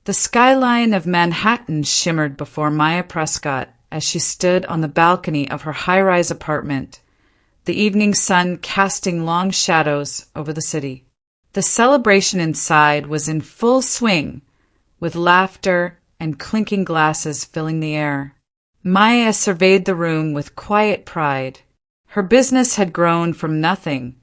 The skyline of Manhattan shimmered before Maya Prescott as she stood on the balcony of her high-rise apartment, the evening sun casting long shadows over the city. The celebration inside was in full swing, with laughter and clinking glasses filling the air. Maya surveyed the room with quiet pride. Her business had grown from nothing,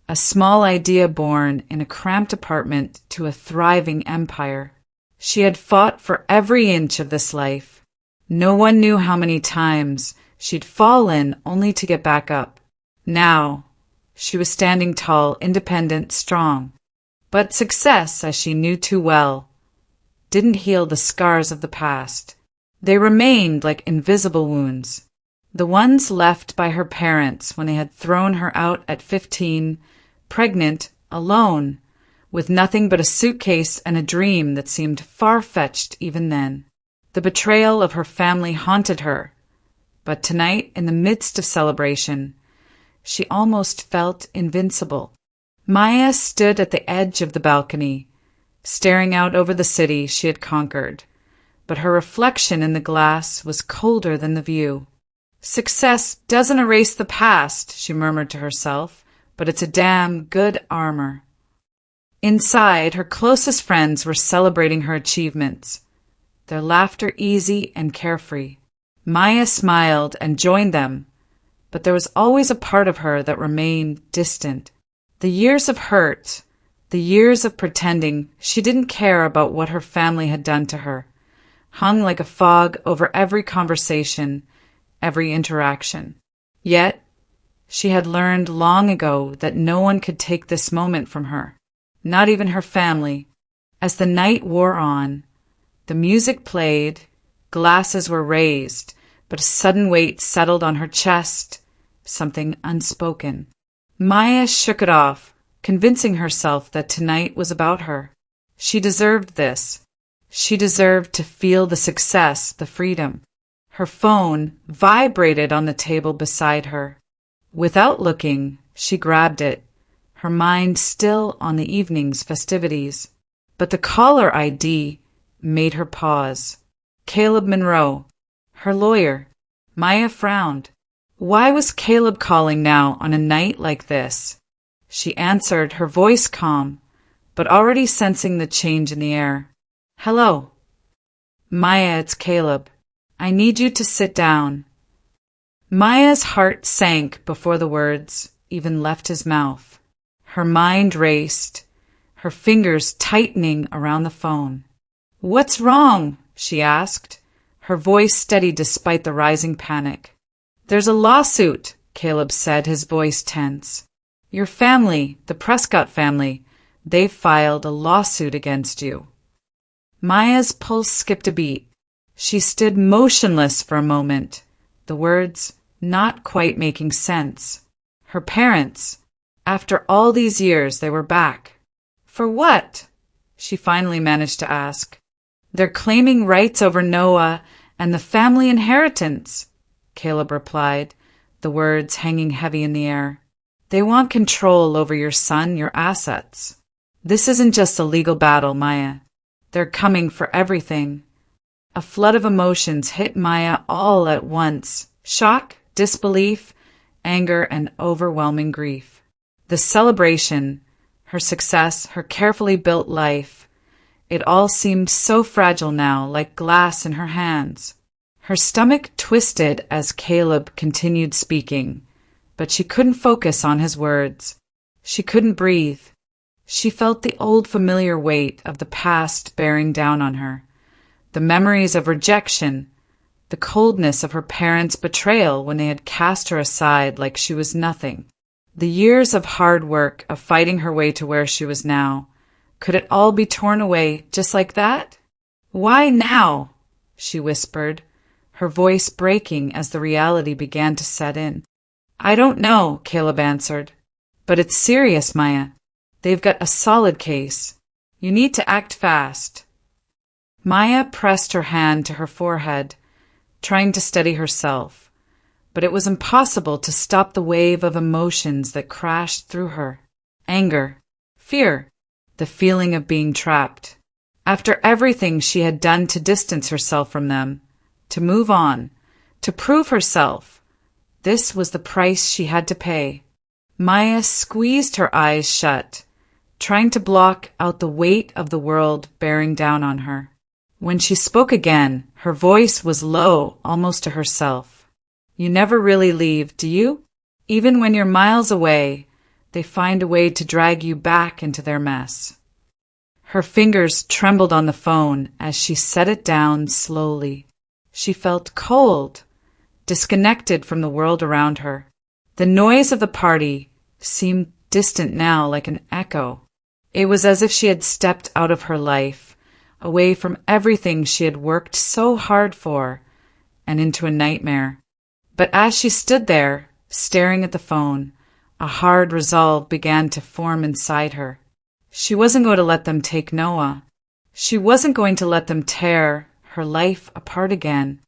a small idea born in a cramped apartment, to a thriving empire. She had fought for every inch of this life. No one knew how many times she'd fallen only to get back up. Now, she was standing tall, independent, strong. But success, as she knew too well, didn't heal the scars of the past. They remained like invisible wounds. The ones left by her parents when they had thrown her out at 15, pregnant, alone, with nothing but a suitcase and a dream that seemed far-fetched even then. The betrayal of her family haunted her, but tonight, in the midst of celebration, she almost felt invincible. Maya stood at the edge of the balcony, staring out over the city she had conquered, but her reflection in the glass was colder than the view. "Success doesn't erase the past," she murmured to herself, "but it's a damn good armor." Inside, her closest friends were celebrating her achievements, their laughter easy and carefree. Maya smiled and joined them, but there was always a part of her that remained distant. The years of hurt, the years of pretending she didn't care about what her family had done to her, hung like a fog over every conversation, every interaction. Yet, she had learned long ago that no one could take this moment from her. Not even her family. As the night wore on, the music played, glasses were raised, but a sudden weight settled on her chest, something unspoken. Maya shook it off, convincing herself that tonight was about her. She deserved this. She deserved to feel the success, the freedom. Her phone vibrated on the table beside her. Without looking, she grabbed it, her mind still on the evening's festivities. But the caller ID made her pause. Caleb Monroe, her lawyer. Maya frowned. Why was Caleb calling now on a night like this? She answered, her voice calm, but already sensing the change in the air. "Hello." "Maya, it's Caleb. I need you to sit down." Maya's heart sank before the words even left his mouth. Her mind raced, her fingers tightening around the phone. "What's wrong?" she asked, her voice steady despite the rising panic. "There's a lawsuit," Caleb said, his voice tense. "Your family, the Prescott family, they've filed a lawsuit against you." Maya's pulse skipped a beat. She stood motionless for a moment, the words not quite making sense. Her parents, after all these years, they were back. For what? She finally managed to ask. "They're claiming rights over Noah and the family inheritance," Caleb replied, the words hanging heavy in the air. "They want control over your son, your assets. This isn't just a legal battle, Maya. They're coming for everything." A flood of emotions hit Maya all at once. Shock, disbelief, anger, and overwhelming grief. The celebration, her success, her carefully built life, it all seemed so fragile now, like glass in her hands. Her stomach twisted as Caleb continued speaking, but she couldn't focus on his words. She couldn't breathe. She felt the old familiar weight of the past bearing down on her, the memories of rejection, the coldness of her parents' betrayal when they had cast her aside like she was nothing. The years of hard work, of fighting her way to where she was now, could it all be torn away just like that? "Why now?" she whispered, her voice breaking as the reality began to set in. "I don't know," Caleb answered. "But it's serious, Maya. They've got a solid case. You need to act fast." Maya pressed her hand to her forehead, trying to steady herself, but it was impossible to stop the wave of emotions that crashed through her. Anger, fear, the feeling of being trapped. After everything she had done to distance herself from them, to move on, to prove herself, this was the price she had to pay. Maya squeezed her eyes shut, trying to block out the weight of the world bearing down on her. When she spoke again, her voice was low, almost to herself. You never really leave, do you? Even when you're miles away, they find a way to drag you back into their mess. Her fingers trembled on the phone as she set it down slowly. She felt cold, disconnected from the world around her. The noise of the party seemed distant now, like an echo. It was as if she had stepped out of her life, away from everything she had worked so hard for, and into a nightmare. But as she stood there, staring at the phone, a hard resolve began to form inside her. She wasn't going to let them take Noah. She wasn't going to let them tear her life apart again.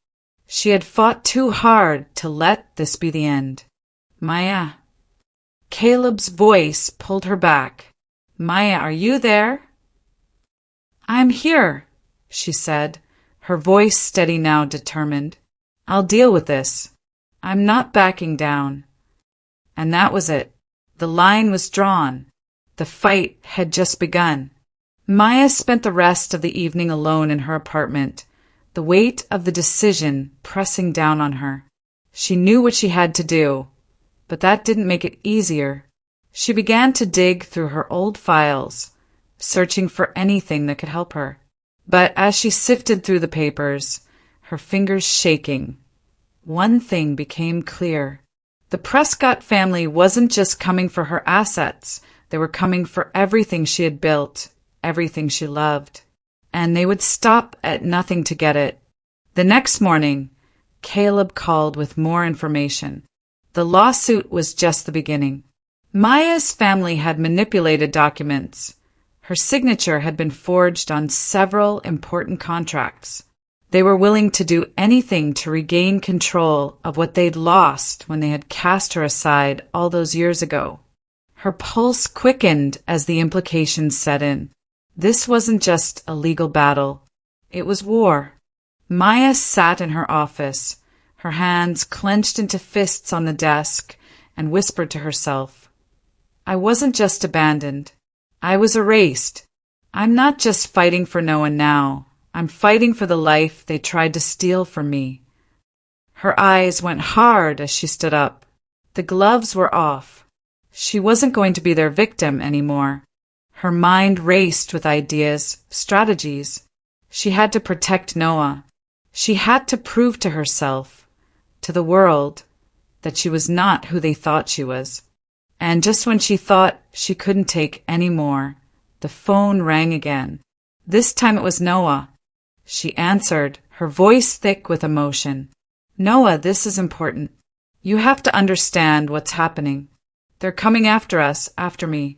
She had fought too hard to let this be the end. Maya. Caleb's voice pulled her back. Maya, are you there? I'm here, she said, her voice steady now, determined. I'll deal with this. I'm not backing down. And that was it. The line was drawn. The fight had just begun. Maya spent the rest of the evening alone in her apartment, the weight of the decision pressing down on her. She knew what she had to do, but that didn't make it easier. She began to dig through her old files, searching for anything that could help her. But as she sifted through the papers, her fingers shaking, one thing became clear. The Prescott family wasn't just coming for her assets. They were coming for everything she had built, everything she loved. And they would stop at nothing to get it. The next morning, Caleb called with more information. The lawsuit was just the beginning. Maya's family had manipulated documents. Her signature had been forged on several important contracts. They were willing to do anything to regain control of what they'd lost when they had cast her aside all those years ago. Her pulse quickened as the implications set in. This wasn't just a legal battle. It was war. Maya sat in her office, her hands clenched into fists on the desk, and whispered to herself, I wasn't just abandoned. I was erased. I'm not just fighting for Noah now. I'm fighting for the life they tried to steal from me. Her eyes went hard as she stood up. The gloves were off. She wasn't going to be their victim anymore. Her mind raced with ideas, strategies. She had to protect Noah. She had to prove to herself, to the world, that she was not who they thought she was. And just when she thought she couldn't take any more, the phone rang again. This time it was Noah. She answered, her voice thick with emotion. Noah, this is important. You have to understand what's happening. They're coming after us, after me.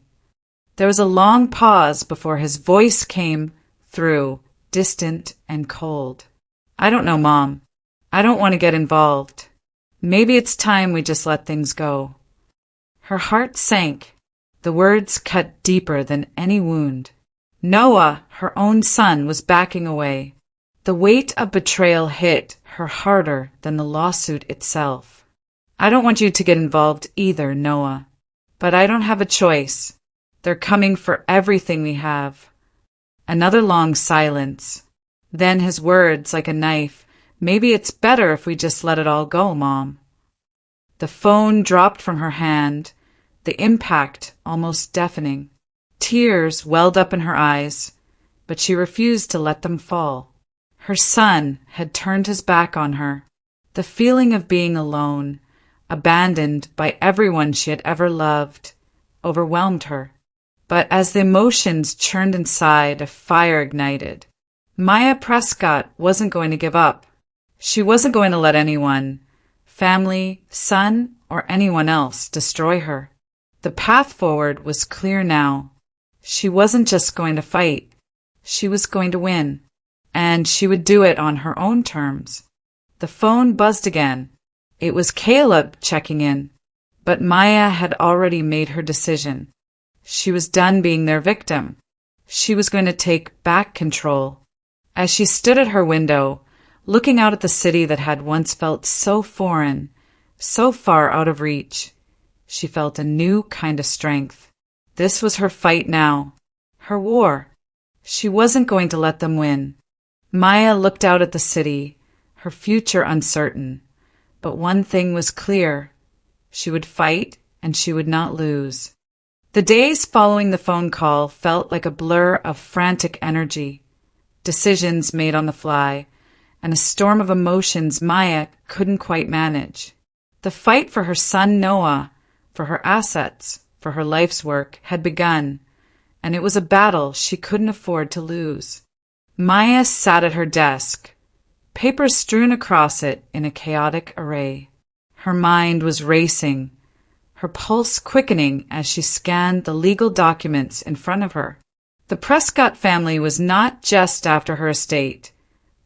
There was a long pause before his voice came through, distant and cold. I don't know, Mom. I don't want to get involved. Maybe it's time we just let things go. Her heart sank. The words cut deeper than any wound. Noah, her own son, was backing away. The weight of betrayal hit her harder than the lawsuit itself. I don't want you to get involved either, Noah. But I don't have a choice. They're coming for everything we have. Another long silence. Then his words like a knife. Maybe it's better if we just let it all go, Mom. The phone dropped from her hand, the impact almost deafening. Tears welled up in her eyes, but she refused to let them fall. Her son had turned his back on her. The feeling of being alone, abandoned by everyone she had ever loved, overwhelmed her. But as the emotions churned inside, a fire ignited. Maya Prescott wasn't going to give up. She wasn't going to let anyone, family, son, or anyone else, destroy her. The path forward was clear now. She wasn't just going to fight. She was going to win. And she would do it on her own terms. The phone buzzed again. It was Caleb checking in. But Maya had already made her decision. She was done being their victim. She was going to take back control. As she stood at her window, looking out at the city that had once felt so foreign, so far out of reach, she felt a new kind of strength. This was her fight now, her war. She wasn't going to let them win. Maya looked out at the city, her future uncertain. But one thing was clear. She would fight, and she would not lose. The days following the phone call felt like a blur of frantic energy, decisions made on the fly, and a storm of emotions Maya couldn't quite manage. The fight for her son Noah, for her assets, for her life's work, had begun, and it was a battle she couldn't afford to lose. Maya sat at her desk, papers strewn across it in a chaotic array. Her mind was racing, her pulse quickening as she scanned the legal documents in front of her. The Prescott family was not just after her estate.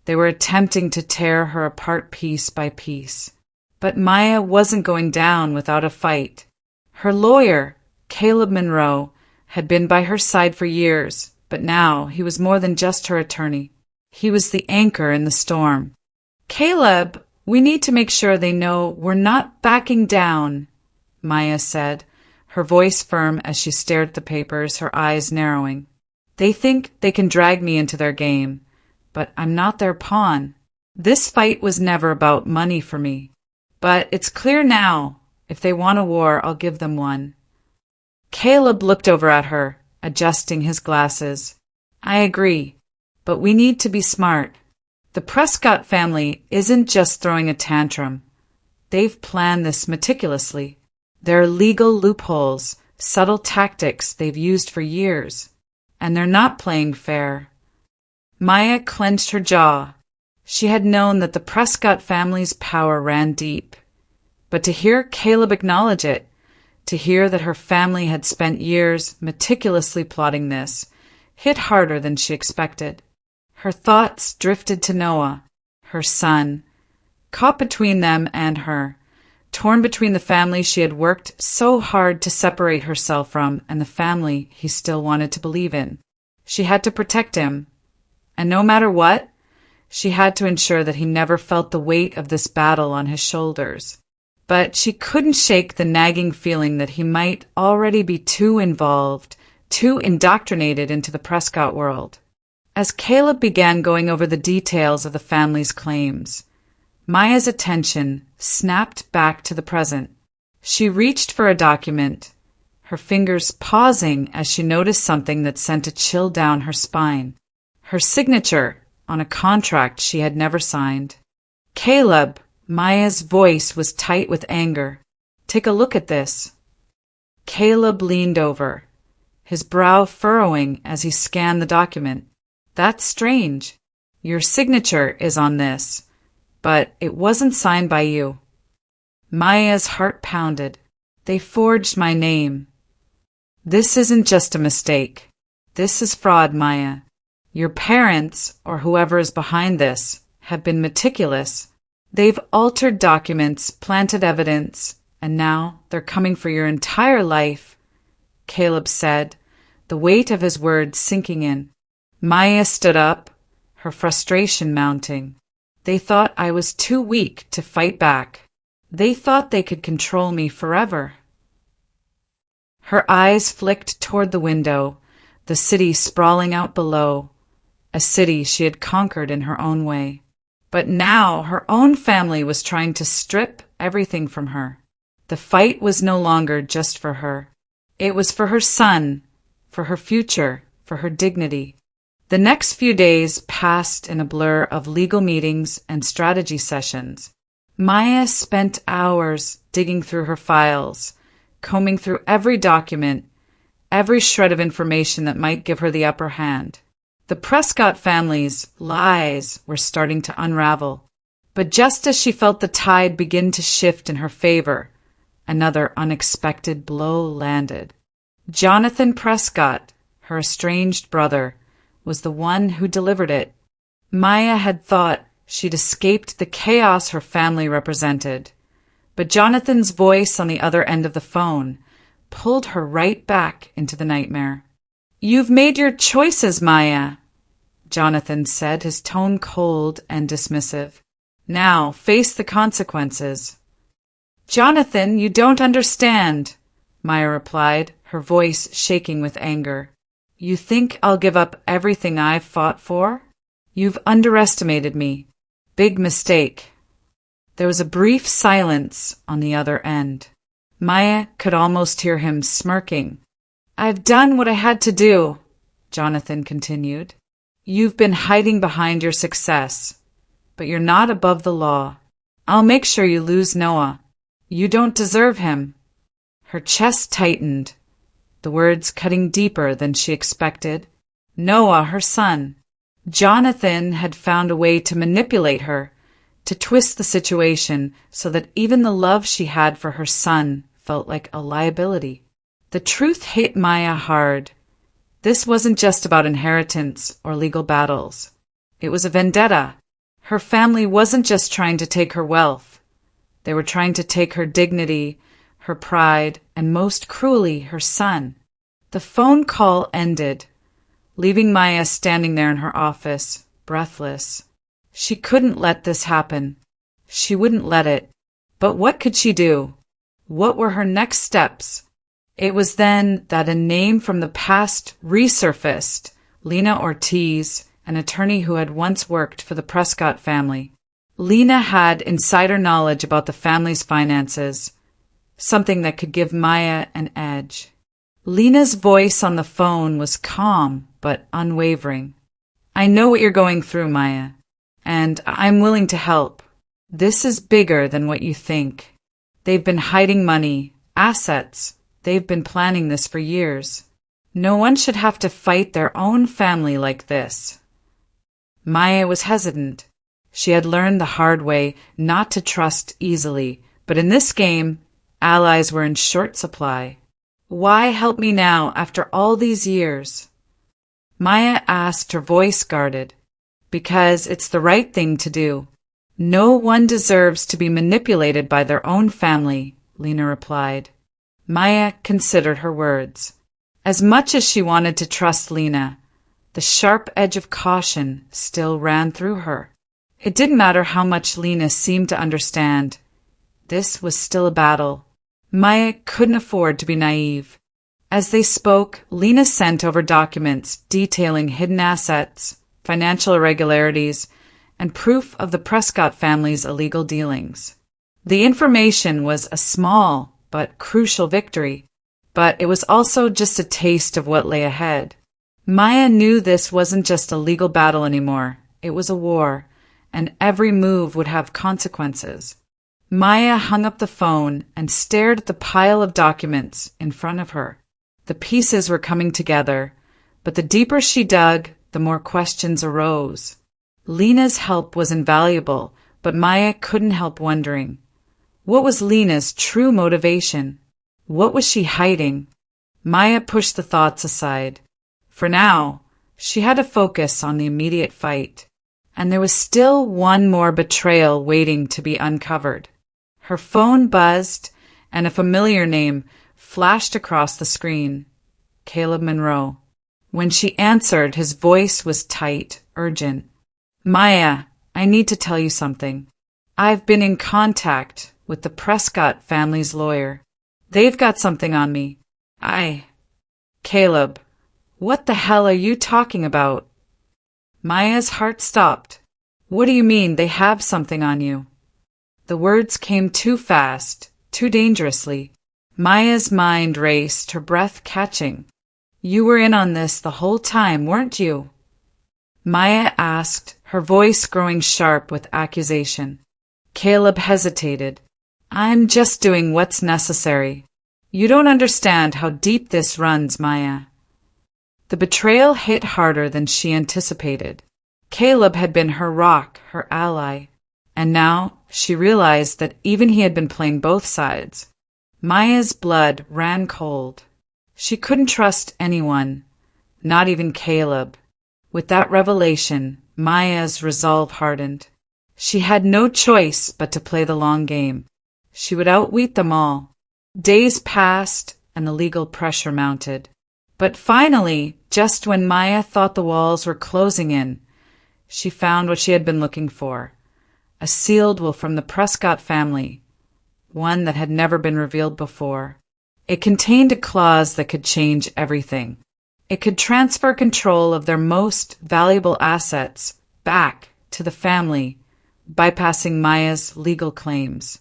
They were attempting to tear her apart piece by piece. But Maya wasn't going down without a fight. Her lawyer, Caleb Monroe, had been by her side for years, but now he was more than just her attorney. He was the anchor in the storm. "Caleb, we need to make sure they know we're not backing down," Maya said, her voice firm as she stared at the papers, her eyes narrowing. "They think they can drag me into their game, but I'm not their pawn. This fight was never about money for me. But it's clear now, if they want a war, I'll give them one." Caleb looked over at her, adjusting his glasses. "I agree, but we need to be smart. The Prescott family isn't just throwing a tantrum. They've planned this meticulously. There are legal loopholes, subtle tactics they've used for years, and they're not playing fair." Maya clenched her jaw. She had known that the Prescott family's power ran deep. But to hear Caleb acknowledge it, to hear that her family had spent years meticulously plotting this, hit harder than she expected. Her thoughts drifted to Noah, her son, caught between them and her, torn between the family she had worked so hard to separate herself from and the family he still wanted to believe in. She had to protect him, and no matter what, she had to ensure that he never felt the weight of this battle on his shoulders. But she couldn't shake the nagging feeling that he might already be too involved, too indoctrinated into the Prescott world. As Caleb began going over the details of the family's claims, Maya's attention snapped back to the present. She reached for a document, her fingers pausing as she noticed something that sent a chill down her spine. Her signature on a contract she had never signed. "Caleb," Maya's voice was tight with anger. "Take a look at this." Caleb leaned over, his brow furrowing as he scanned the document. "That's strange. Your signature is on this, but it wasn't signed by you." Maya's heart pounded. "They forged my name." "This isn't just a mistake. This is fraud, Maya. Your parents, or whoever is behind this, have been meticulous. They've altered documents, planted evidence, and now they're coming for your entire life," Caleb said, the weight of his words sinking in. Maya stood up, her frustration mounting. "They thought I was too weak to fight back. They thought they could control me forever." Her eyes flicked toward the window, the city sprawling out below, a city she had conquered in her own way. But now her own family was trying to strip everything from her. The fight was no longer just for her. It was for her son, for her future, for her dignity. The next few days passed in a blur of legal meetings and strategy sessions. Maya spent hours digging through her files, combing through every document, every shred of information that might give her the upper hand. The Prescott family's lies were starting to unravel. But just as she felt the tide begin to shift in her favor, another unexpected blow landed. Jonathan Prescott, her estranged brother, was the one who delivered it. Maya had thought she'd escaped the chaos her family represented, but Jonathan's voice on the other end of the phone pulled her right back into the nightmare. You've made your choices, Maya, Jonathan said, his tone cold and dismissive. Now face the consequences. Jonathan, you don't understand, Maya replied, her voice shaking with anger. You think I'll give up everything I've fought for? You've underestimated me. Big mistake. There was a brief silence on the other end. Maya could almost hear him smirking. I've done what I had to do, Jonathan continued. You've been hiding behind your success, but you're not above the law. I'll make sure you lose Noah. You don't deserve him. Her chest tightened, the words cutting deeper than she expected. Noah, her son. Jonathan had found a way to manipulate her, to twist the situation so that even the love she had for her son felt like a liability. The truth hit Maya hard. This wasn't just about inheritance or legal battles. It was a vendetta. Her family wasn't just trying to take her wealth. They were trying to take her dignity, her pride, and most cruelly, her son. The phone call ended, leaving Maya standing there in her office, breathless. She couldn't let this happen. She wouldn't let it. But what could she do? What were her next steps? It was then that a name from the past resurfaced. Lena Ortiz, an attorney who had once worked for the Prescott family. Lena had insider knowledge about the family's finances, something that could give Maya an edge. Lena's voice on the phone was calm but unwavering. I know what you're going through, Maya, and I'm willing to help. This is bigger than what you think. They've been hiding money, assets. They've been planning this for years. No one should have to fight their own family like this. Maya was hesitant. She had learned the hard way not to trust easily, but in this game, allies were in short supply. Why help me now after all these years? Maya asked, her voice guarded. Because it's the right thing to do. No one deserves to be manipulated by their own family, Lena replied. Maya considered her words. As much as she wanted to trust Lena, the sharp edge of caution still ran through her. It didn't matter how much Lena seemed to understand. This was still a battle. Maya couldn't afford to be naive. As they spoke, Lena sent over documents detailing hidden assets, financial irregularities, and proof of the Prescott family's illegal dealings. The information was a small but crucial victory, but it was also just a taste of what lay ahead. Maya knew this wasn't just a legal battle anymore. It was a war, and every move would have consequences. Maya hung up the phone and stared at the pile of documents in front of her. The pieces were coming together, but the deeper she dug, the more questions arose. Lena's help was invaluable, but Maya couldn't help wondering. What was Lena's true motivation? What was she hiding? Maya pushed the thoughts aside. For now, she had to focus on the immediate fight. And there was still one more betrayal waiting to be uncovered. Her phone buzzed, and a familiar name flashed across the screen. Caleb Monroe. When she answered, his voice was tight, urgent. Maya, I need to tell you something. I've been in contact with the Prescott family's lawyer. They've got something on me. Caleb, what the hell are you talking about? Maya's heart stopped. What do you mean they have something on you? The words came too fast, too dangerously. Maya's mind raced, her breath catching. You were in on this the whole time, weren't you? Maya asked, her voice growing sharp with accusation. Caleb hesitated. I'm just doing what's necessary. You don't understand how deep this runs, Maya. The betrayal hit harder than she anticipated. Caleb had been her rock, her ally, and now she realized that even he had been playing both sides. Maya's blood ran cold. She couldn't trust anyone, not even Caleb. With that revelation, Maya's resolve hardened. She had no choice but to play the long game. She would outwit them all. Days passed, and the legal pressure mounted. But finally, just when Maya thought the walls were closing in, she found what she had been looking for. A sealed will from the Prescott family, one that had never been revealed before. It contained a clause that could change everything. It could transfer control of their most valuable assets back to the family, bypassing Maya's legal claims.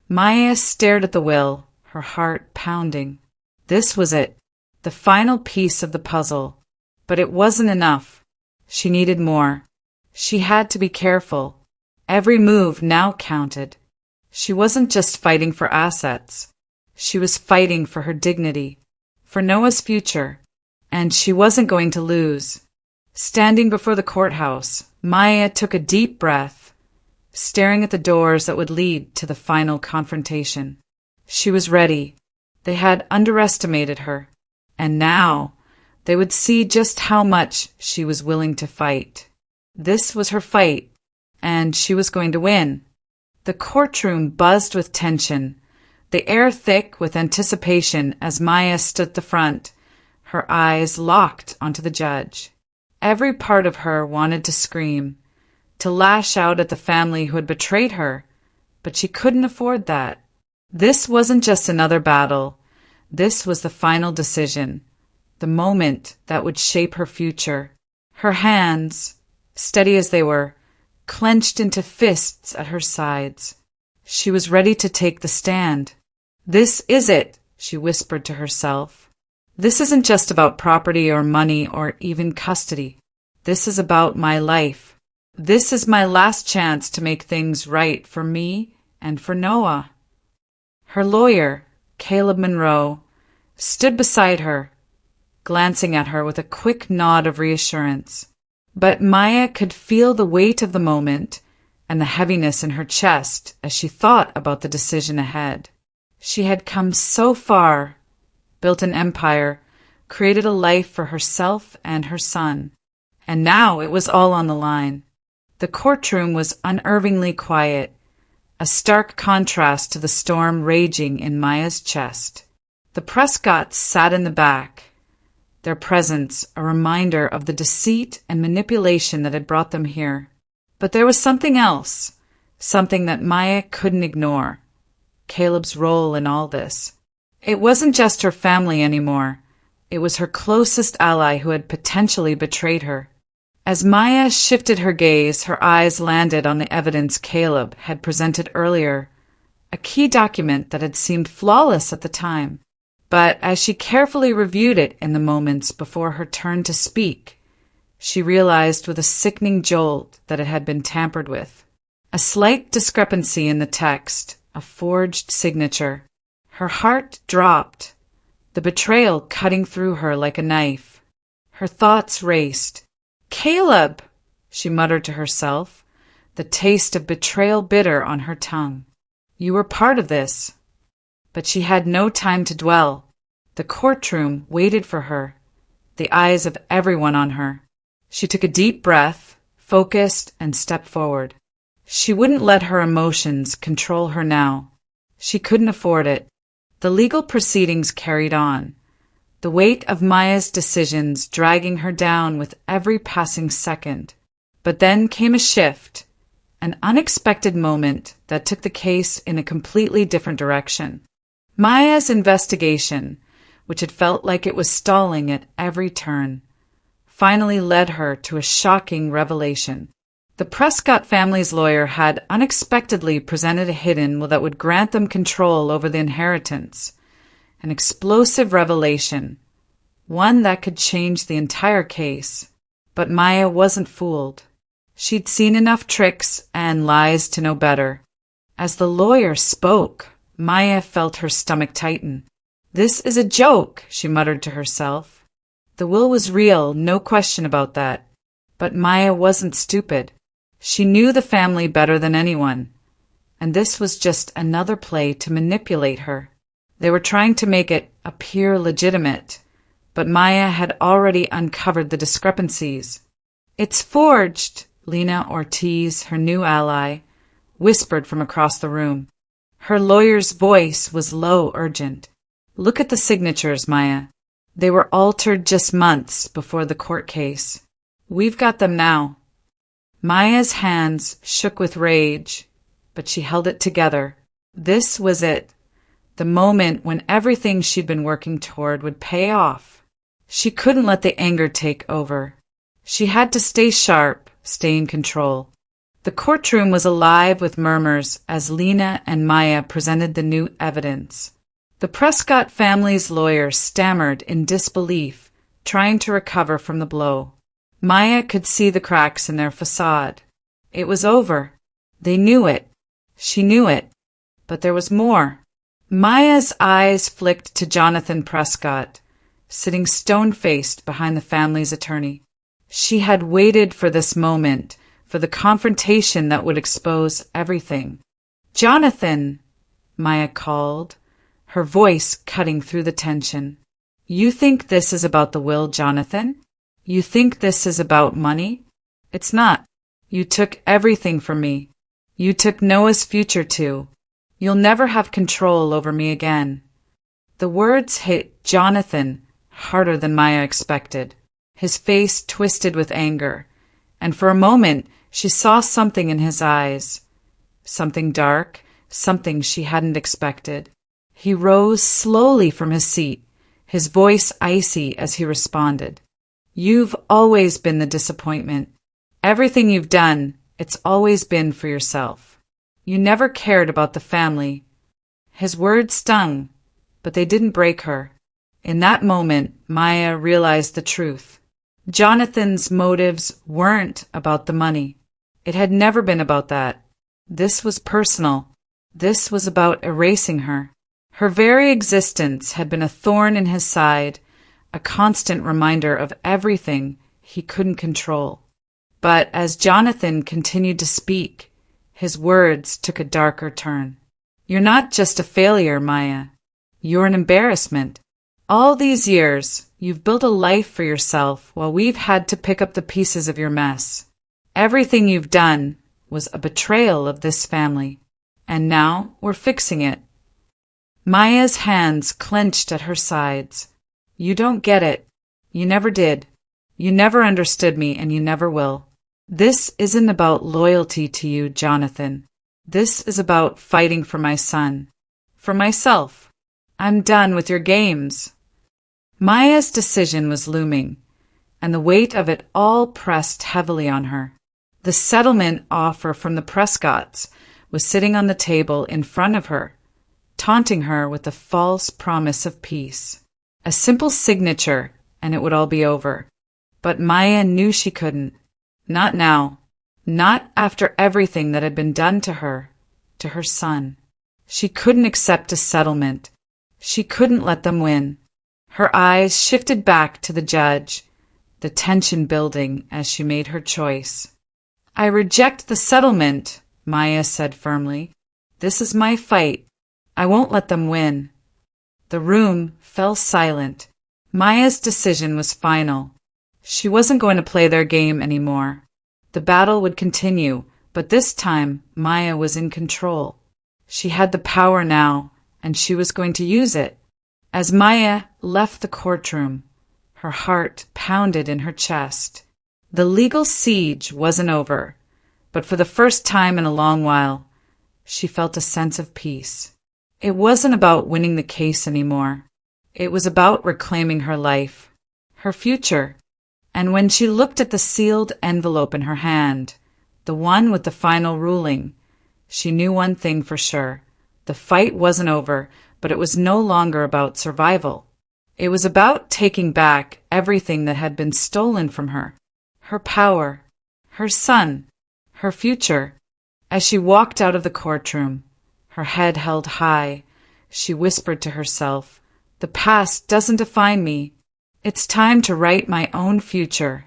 Maya stared at the will, her heart pounding. This was it, the final piece of the puzzle. But it wasn't enough. She needed more. She had to be careful. Every move now counted. She wasn't just fighting for assets. She was fighting for her dignity, for Noah's future, and she wasn't going to lose. Standing before the courthouse, Maya took a deep breath, staring at the doors that would lead to the final confrontation. She was ready. They had underestimated her, and now they would see just how much she was willing to fight. This was her fight, and she was going to win. The courtroom buzzed with tension, the air thick with anticipation as Maya stood at the front, her eyes locked onto the judge. Every part of her wanted to scream, to lash out at the family who had betrayed her, but she couldn't afford that. This wasn't just another battle. This was the final decision, the moment that would shape her future. Her hands, steady as they were, clenched into fists at her sides. She was ready to take the stand. "This is it," she whispered to herself. "This isn't just about property or money or even custody. This is about my life. This is my last chance to make things right for me and for Noah." Her lawyer, Caleb Monroe, stood beside her, glancing at her with a quick nod of reassurance. But Maya could feel the weight of the moment and the heaviness in her chest as she thought about the decision ahead. She had come so far, built an empire, created a life for herself and her son, and now it was all on the line. The courtroom was unnervingly quiet, a stark contrast to the storm raging in Maya's chest. The Prescotts sat in the back, their presence a reminder of the deceit and manipulation that had brought them here. But there was something else, something that Maya couldn't ignore. Caleb's role in all this. It wasn't just her family anymore. It was her closest ally who had potentially betrayed her. As Maya shifted her gaze, her eyes landed on the evidence Caleb had presented earlier, a key document that had seemed flawless at the time. But as she carefully reviewed it in the moments before her turn to speak, she realized with a sickening jolt that it had been tampered with. A slight discrepancy in the text, a forged signature. Her heart dropped, the betrayal cutting through her like a knife. Her thoughts raced. "Caleb!" she muttered to herself, the taste of betrayal bitter on her tongue. "You were part of this." But she had no time to dwell. The courtroom waited for her, the eyes of everyone on her. She took a deep breath, focused, and stepped forward. She wouldn't let her emotions control her now. She couldn't afford it. The legal proceedings carried on, the weight of Maya's decisions dragging her down with every passing second. But then came a shift, an unexpected moment that took the case in a completely different direction. Maya's investigation, which had felt like it was stalling at every turn, finally led her to a shocking revelation. The Prescott family's lawyer had unexpectedly presented a hidden will that would grant them control over the inheritance, an explosive revelation, one that could change the entire case. But Maya wasn't fooled. She'd seen enough tricks and lies to know better. As the lawyer spoke, Maya felt her stomach tighten. "This is a joke," she muttered to herself. The will was real, no question about that. But Maya wasn't stupid. She knew the family better than anyone, and this was just another play to manipulate her. They were trying to make it appear legitimate, but Maya had already uncovered the discrepancies. "It's forged," Lena Ortiz, her new ally, whispered from across the room. Her lawyer's voice was low, urgent. "Look at the signatures, Maya. They were altered just months before the court case. We've got them now. Maya's hands shook with rage, but she held it together. This was it. The moment when everything she'd been working toward would pay off. She couldn't let the anger take over. She had to stay sharp, stay in control. The courtroom was alive with murmurs as Lena and Maya presented the new evidence. The Prescott family's lawyer stammered in disbelief, trying to recover from the blow. Maya could see the cracks in their facade. It was over. They knew it. She knew it. But there was more. Maya's eyes flicked to Jonathan Prescott, sitting stone-faced behind the family's attorney. She had waited for this moment, for the confrontation that would expose everything. "Jonathan," Maya called, her voice cutting through the tension. "You think this is about the will, Jonathan? You think this is about money? It's not. You took everything from me. You took Noah's future too. You'll never have control over me again." The words hit Jonathan harder than Maya expected. His face twisted with anger, and for a moment she saw something in his eyes. Something dark, something she hadn't expected. He rose slowly from his seat, his voice icy as he responded. "You've always been the disappointment. Everything you've done, it's always been for yourself. You never cared about the family." His words stung, but they didn't break her. In that moment, Maya realized the truth. Jonathan's motives weren't about the money. It had never been about that. This was personal. This was about erasing her. Her very existence had been a thorn in his side, a constant reminder of everything he couldn't control. But as Jonathan continued to speak, his words took a darker turn. "You're not just a failure, Maya. You're an embarrassment. All these years, you've built a life for yourself while we've had to pick up the pieces of your mess. Everything you've done was a betrayal of this family, and now we're fixing it." Maya's hands clenched at her sides. "You don't get it. You never did. You never understood me, and you never will. This isn't about loyalty to you, Jonathan. This is about fighting for my son. For myself. I'm done with your games." Maya's decision was looming, and the weight of it all pressed heavily on her. The settlement offer from the Prescotts was sitting on the table in front of her, taunting her with the false promise of peace. A simple signature, and it would all be over. But Maya knew she couldn't. Not now. Not after everything that had been done to her son. She couldn't accept a settlement. She couldn't let them win. Her eyes shifted back to the judge, the tension building as she made her choice. "I reject the settlement," Maya said firmly. "This is my fight. I won't let them win." The room fell silent. Maya's decision was final. She wasn't going to play their game anymore. The battle would continue, but this time Maya was in control. She had the power now, and she was going to use it. As Maya left the courtroom, her heart pounded in her chest. The legal siege wasn't over, but for the first time in a long while, she felt a sense of peace. It wasn't about winning the case anymore. It was about reclaiming her life, her future. And when she looked at the sealed envelope in her hand, the one with the final ruling, she knew one thing for sure. The fight wasn't over, but it was no longer about survival. It was about taking back everything that had been stolen from her. Her power, her son, her future. As she walked out of the courtroom, her head held high, she whispered to herself, "The past doesn't define me. It's time to write my own future."